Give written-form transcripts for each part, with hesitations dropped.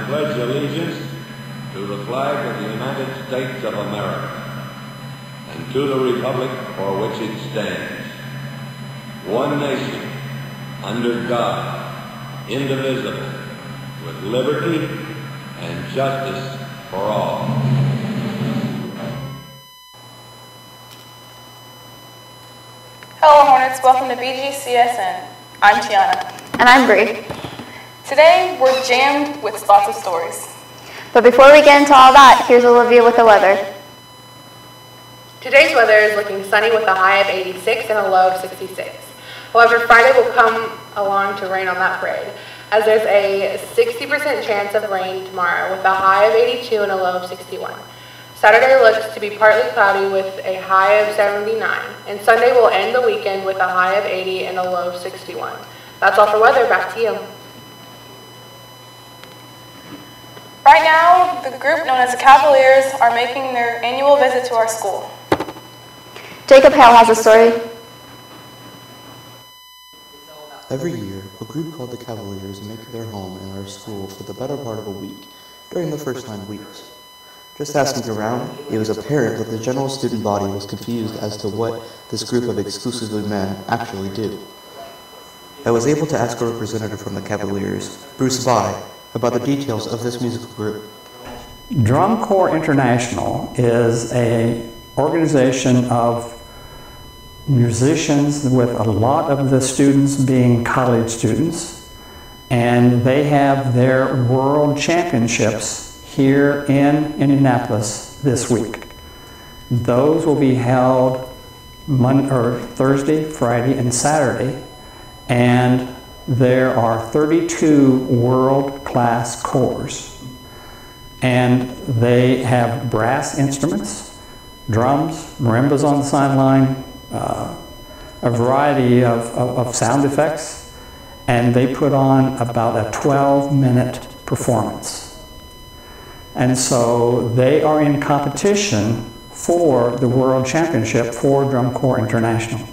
pledge allegiance to the flag of the United States of America and to the republic for which it stands, one nation, under God, indivisible, with liberty and justice for all. Hello Hornets, welcome to BGSN. I'm Tiana. And I'm Bree. Today we're jammed with lots of stories. But before we get into all that, here's Olivia with the weather. Today's weather is looking sunny with a high of 86 and a low of 66. However, Friday will come along to rain on that parade, as there's a 60% chance of rain tomorrow with a high of 82 and a low of 61. Saturday looks to be partly cloudy with a high of 79, and Sunday will end the weekend with a high of 80 and a low of 61. That's all for weather. Back to you. Right now, the group known as the Cavaliers are making their annual visit to our school. Jacob Hale has a story. Every year, a group called the Cavaliers make their home in our school for the better part of a week during the first 9 weeks. Just asking around, it was apparent that the general student body was confused as to what this group of exclusively men actually do. I was able to ask a representative from the Cavaliers, Bruce By, about the details of this musical group. Drum Corps International is an organization of musicians with a lot of the students being college students, and they have their world championships here in Indianapolis this week. Those will be held Thursday, Friday, and Saturday, and there are 32 world-class corps, and they have brass instruments, drums, marimbas on the sideline, a variety of sound effects, and they put on about a 12-minute performance. And so they are in competition for the World Championship for Drum Corps International.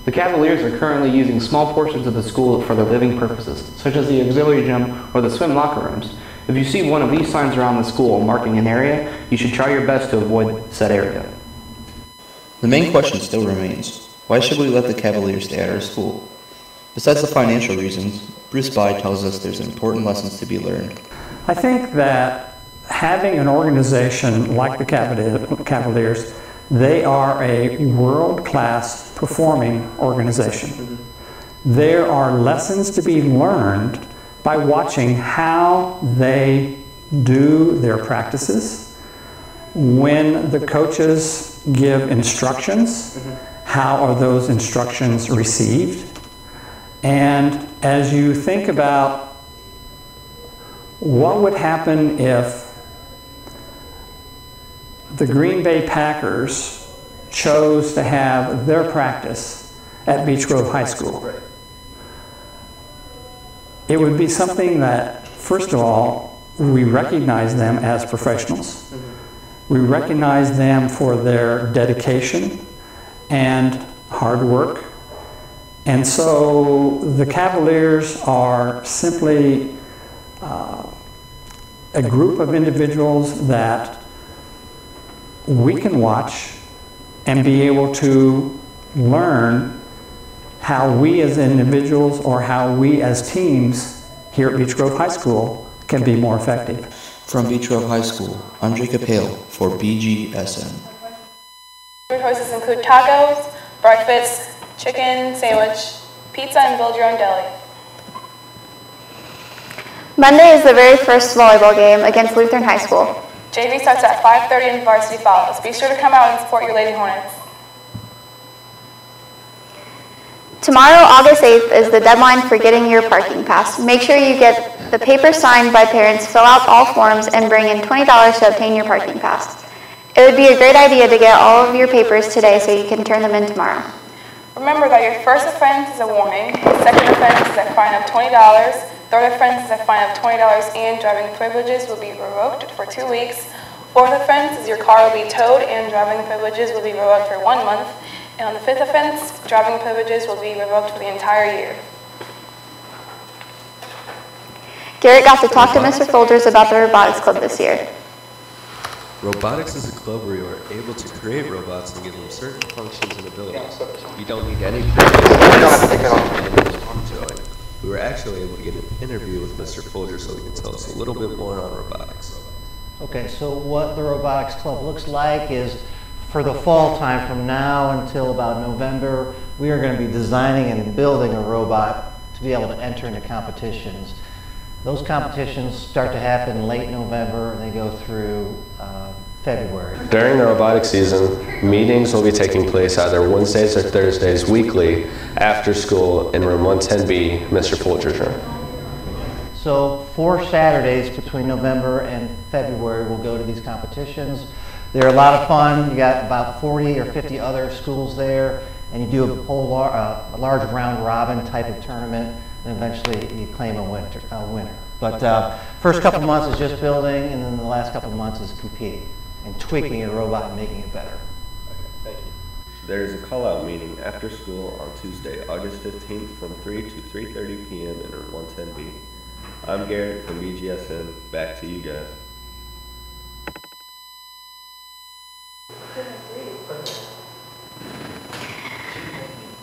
The Cavaliers are currently using small portions of the school for their living purposes, such as the auxiliary gym or the swim locker rooms. If you see one of these signs around the school marking an area, you should try your best to avoid said area. The main question still remains, why should we let the Cavaliers stay at our school? Besides the financial reasons, Bruce By tells us there's important lessons to be learned. I think that having an organization like the Cavaliers, they are a world-class performing organization. There are lessons to be learned by watching how they do their practices, when the coaches give instructions, how are those instructions received, and as you think about what would happen if the Green Bay Packers chose to have their practice at Beech Grove High School. It would be something that, first of all, we recognize them as professionals. We recognize them for their dedication and hard work. And so the Cavaliers are simply a group of individuals that we can watch and be able to learn how we as individuals or how we as teams here at Beech Grove High School can be more effective. From Beech Grove High School, I'm Jacob Hale for BGSN. Food choices include tacos, breakfast, chicken sandwich, pizza, and build your own deli. Monday is the very first volleyball game against Lutheran High School. JV starts at 5:30 and varsity follows. Be sure to come out and support your Lady Hornets. Tomorrow, August 8th, is the deadline for getting your parking pass. Make sure you get the paper signed by parents, fill out all forms, and bring in $20 to obtain your parking pass. It would be a great idea to get all of your papers today so you can turn them in tomorrow. Remember that your first offense is a warning, second offense is a fine of $20, third offense is a fine of $20, and driving privileges will be revoked for 2 weeks. Fourth offense is your car will be towed and driving privileges will be revoked for 1 month. And on the fifth offense, driving privileges will be revoked for the entire year. Garrett got to talk to Mr. Folgers about the robotics club this year. Robotics is a club where you are able to create robots and give them certain functions and abilities. You don't need any join. We were actually able to get an interview with Mr. Folger so he can tell us a little bit more on robotics. Okay, so what the robotics club looks like is for the fall time from now until about November, we are going to be designing and building a robot to be able to enter into competitions. Those competitions start to happen in late November and they go through February. During the robotics season, meetings will be taking place either Wednesdays or Thursdays weekly after school in room 110B, Mr. Folger's room. So 4 Saturdays between November and February we'll go to these competitions. They're a lot of fun. You got about 40 or 50 other schools there, and you do a whole large round robin type of tournament, and eventually you claim a winner. But first couple of months is just building, and then the last couple of months is competing and tweaking your robot and making it better. Okay, thank you. There is a call-out meeting after school on Tuesday, August 15th from 3 to 3:30 p.m. in room 110B. I'm Garrett from BGSN. Back to you guys.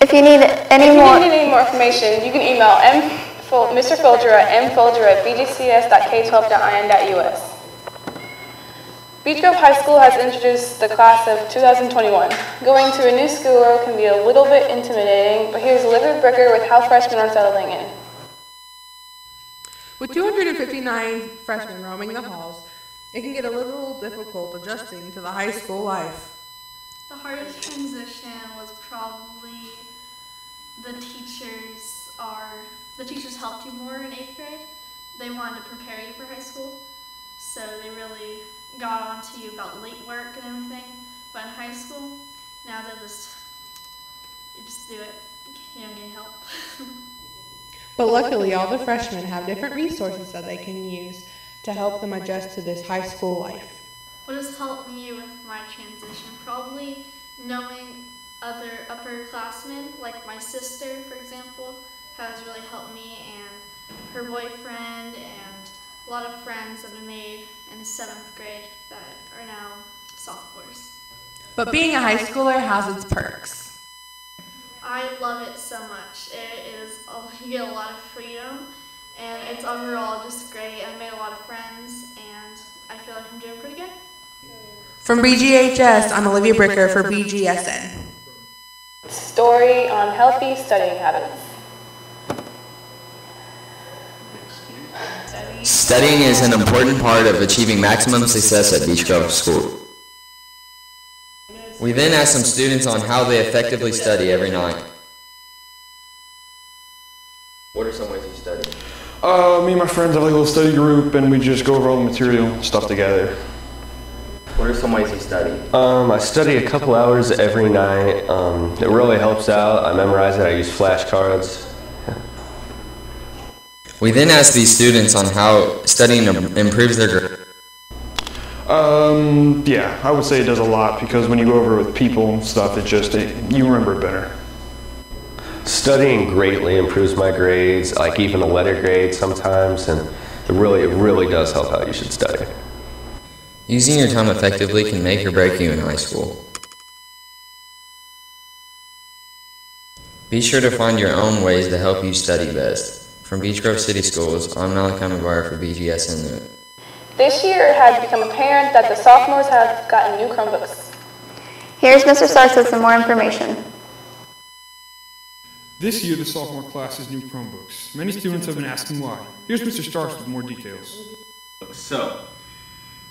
If you need any more information, you can email Mr. Folger at mfolger@bgcs.k12.in.us. Beech Grove High School has introduced the class of 2021. Going to a new school can be a little bit intimidating, but here's Olivia Bricker with how freshmen are settling in. With 259 freshmen roaming the halls, it can get a little difficult adjusting to the high school life. The hardest transition was probably the teachers helped you more in 8th grade. They wanted to prepare you for high school, so they really got on to you about late work and everything. But in high school, now you just do it. You don't get help. But luckily, all the freshmen have different resources that they can use to help them adjust to this high school life. What has helped me with my transition? Probably knowing other upperclassmen, like my sister, for example, has really helped me, and her boyfriend, and a lot of friends that I made in 7th grade that are now sophomores. But being a high schooler has its perks. I love it so much. You get a lot of freedom, and it's overall just great. I made a lot of friends, and I feel like I'm doing pretty good. From BGHS, I'm Olivia Bricker for BGSN. Story on healthy studying habits. Studying is an important part of achieving maximum success at Beech Grove School. We then asked some students on how they effectively study every night. What are some ways you study? Me and my friends have like a little study group, and we just go over all the material stuff together. What are some ways you study? I study a couple hours every night. It really helps out. I memorize it. I use flashcards. We then asked these students on how studying improves their grades. Yeah, I would say it does a lot, because when you go over it with people and stuff, you remember it better. Studying greatly improves my grades, like even the letter grade sometimes, and it really does help how you should study. Using your time effectively can make or break you in high school. Be sure to find your own ways to help you study best. From Beech Grove City Schools, I'm Malachi McGuire for BGSN. This year it has become apparent that the sophomores have gotten new Chromebooks. Here's Mr. Starks with some more information. This year, the sophomore class has new Chromebooks. Many students have been asking why. Here's Mr. Starks with more details. So,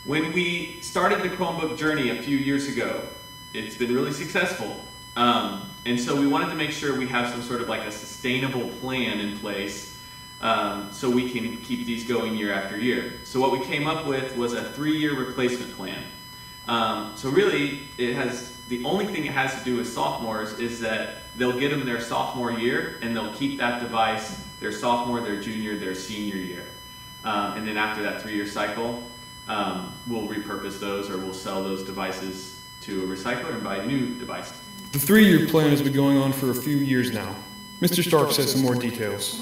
when we started the Chromebook journey a few years ago, it's been really successful. And so we wanted to make sure we have some sort of like a sustainable plan in place so we can keep these going year after year. So what we came up with was a 3-year replacement plan. So really, the only thing it has to do with sophomores is that they'll get them their sophomore year, and they'll keep that device their sophomore, their junior, their senior year. And then after that 3-year cycle, we'll repurpose those, or we'll sell those devices to a recycler and buy new devices. The 3-year plan has been going on for a few years now. Mr. Starks has some more details.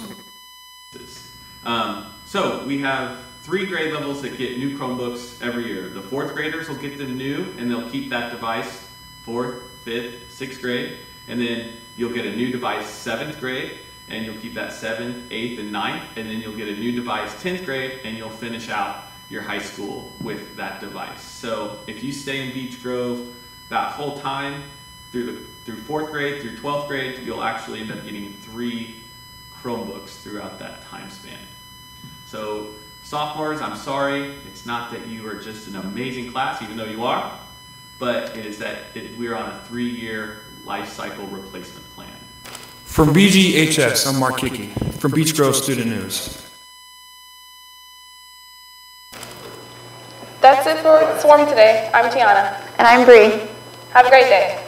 So we have 3 grade levels that get new Chromebooks every year. The 4th graders will get them new, and they'll keep that device 4th, 5th, 6th grade. And then you'll get a new device 7th grade, and you'll keep that 7th, 8th, and 9th. And then you'll get a new device 10th grade, and you'll finish out your high school with that device. So if you stay in Beech Grove that whole time, through 4th grade, through 12th grade, you'll actually end up getting 3 Chromebooks throughout that time span. So sophomores, I'm sorry, it's not that you are just an amazing class, even though you are, but it is that we're on a 3-year life cycle replacement plan. From BGHS, I'm Mark Hickey, from Beech Grove Student News. That's it for Swarm today. I'm Tiana. And I'm Bree. Have a great day.